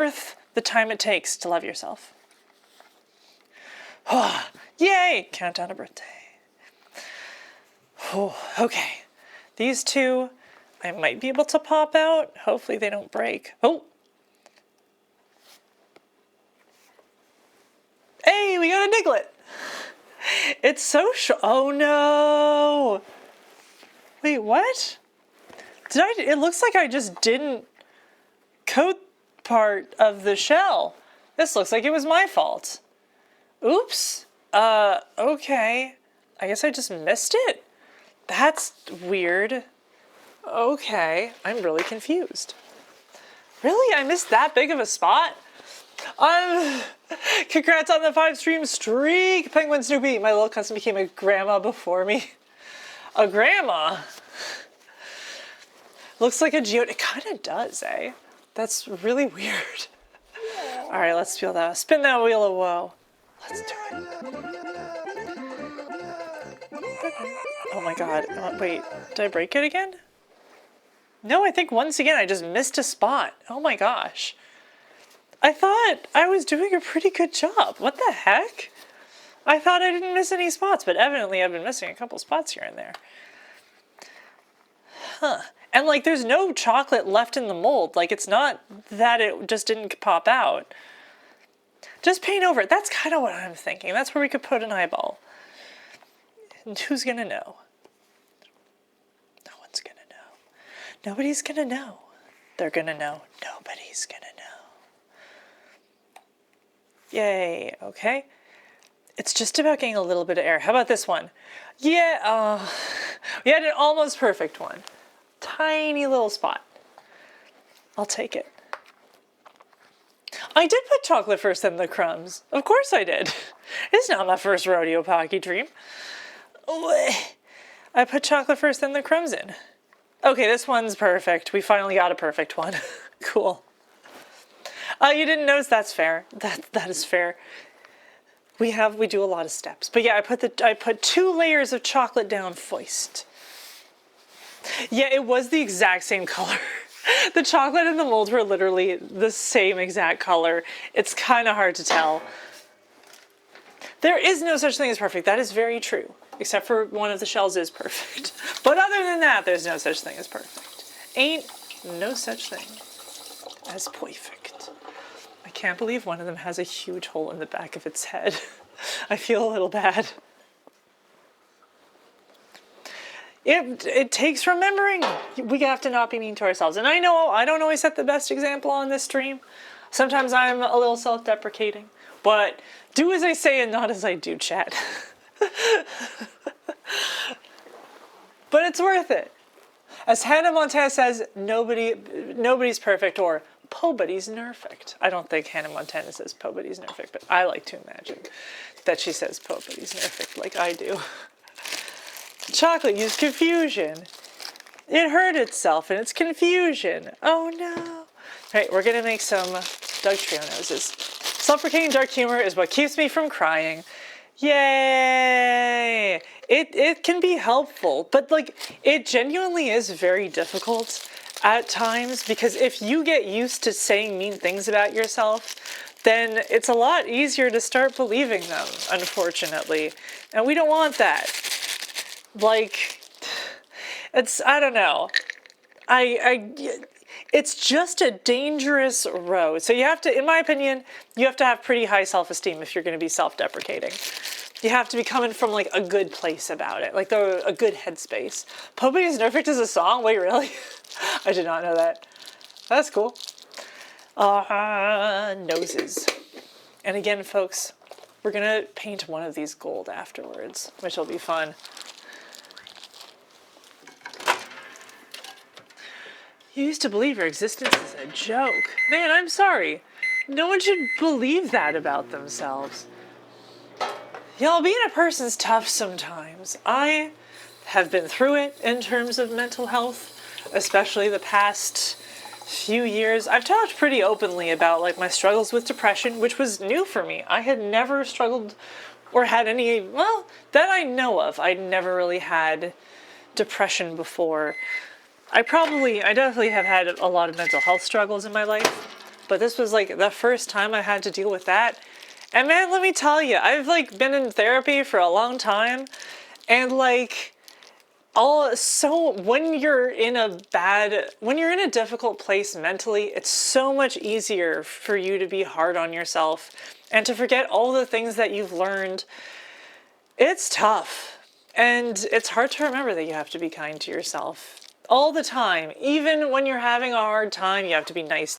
worth the time it takes to love yourself. Oh, yay! Countdown to birthday. Oh, okay. These two, I might be able to pop out. Hopefully they don't break. Oh! Hey, we got a Diglett! It's so oh no! Wait, what? It looks like I just didn't coat part of the shell. This looks like it was my fault. Oops. Okay. I guess I just missed it. That's weird. Okay. I'm really confused. Really? I missed that big of a spot? Congrats on the 5-stream streak, Penguin Snoopy. My little cousin became a grandma before me. A grandma? Looks like a geode. It kind of does, eh? That's really weird. All right, let's feel that. Spin that wheel of woe. Let's do it. Oh my god. Wait, did I break it again? No, I think once again I just missed a spot. Oh my gosh. I thought I was doing a pretty good job. What the heck? I thought I didn't miss any spots, but evidently I've been missing a couple spots here and there. Huh. And like there's no chocolate left in the mold. Like it's not that it just didn't pop out. Just paint over it. That's kind of what I'm thinking. That's where we could put an eyeball. And who's gonna know? No one's gonna know. Nobody's gonna know. They're gonna know. Nobody's gonna know. Yay, okay. It's just about getting a little bit of air. How about this one? Yeah, we had an almost perfect one. Tiny little spot. I'll take it. I did put chocolate first, then the crumbs. Of course I did. It's not my first rodeo Pocky Dream. I put chocolate first, then the crumbs in. Okay, this one's perfect. We finally got a perfect one. Cool. You didn't notice? That's fair. That is fair. We do a lot of steps. But yeah, I put 2 layers of chocolate down first. Yeah, it was the exact same color. The chocolate and the molds were literally the same exact color. It's kind of hard to tell. There is no such thing as perfect. That is very true. Except for one of the shells is perfect. But other than that, there's no such thing as perfect. Ain't no such thing as perfect. I can't believe one of them has a huge hole in the back of its head. I feel a little bad. It takes remembering. We have to not be mean to ourselves. And I know I don't always set the best example on this stream. Sometimes I'm a little self-deprecating. But do as I say and not as I do, chat. But it's worth it. As Hannah Montana says, nobody's perfect, or pobody's nerfect. I don't think Hannah Montana says pobody's nerfect, but I like to imagine that she says pobody's nerfect like I do. Chocolate used confusion. It hurt itself in its confusion. Oh no. Right, we're gonna make some Dugtrio noses. Self-deprecating dark humor is what keeps me from crying. Yay! It can be helpful, but like it genuinely is very difficult at times, because if you get used to saying mean things about yourself, then it's a lot easier to start believing them, unfortunately. And we don't want that. Like, I don't know. It's just a dangerous road. So you have to, in my opinion, you have to have pretty high self-esteem if you're going to be self-deprecating. You have to be coming from like a good place about it, like a good headspace. Pobody's Nerfect is a song? Wait, really? I did not know that. That's cool. Noses. And again, folks, we're gonna paint one of these gold afterwards, which will be fun. You used to believe your existence is a joke. Man, I'm sorry. No one should believe that about themselves. Y'all, being a person's tough sometimes. I have been through it in terms of mental health, especially the past few years. I've talked pretty openly about like my struggles with depression, which was new for me. I had never struggled or had any, well, that I know of. I'd never really had depression before. I definitely have had a lot of mental health struggles in my life, but this was like the first time I had to deal with that. And man, let me tell you, I've like been in therapy for a long time, and like when you're in a difficult place mentally, it's so much easier for you to be hard on yourself and to forget all the things that you've learned. It's tough. And it's hard to remember that you have to be kind to yourself all the time. Even when you're having a hard time, you have to be nice